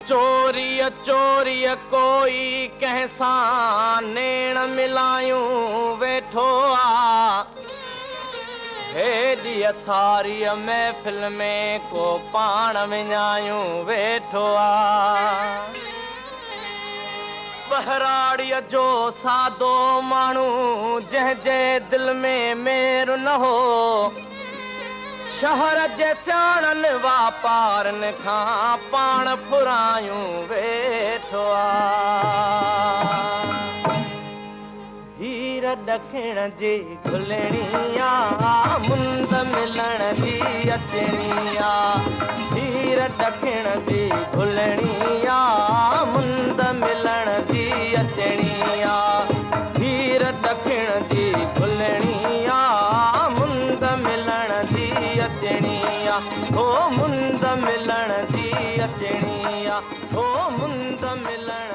चोरीअ चोरीअ कोई कंहिंसां नेण मिलायूं वेठो आ। हेॾी सारीअ महफ़िल में को पाण विञायूं वेठो आ। बहराड़ीअ जो सादो माण्हू जंहिंजे दिलि में मेर न हो, शहर जे सियाणनि वापारनि खां पाण फुरायूं वेठो आ। हीर ॾखिण जी घुलणी आ, मुंद मिलण जी अचणी आ। हीर ॾखिण जी घुलणी आ, मुंद मिलण जी अचणी आ। हीर ॾखिण जी घुलणी आ, मुंद मिलण जी अचणी आ। हो मुंद मिलण जी अचणी आ। हो मुंद मिलण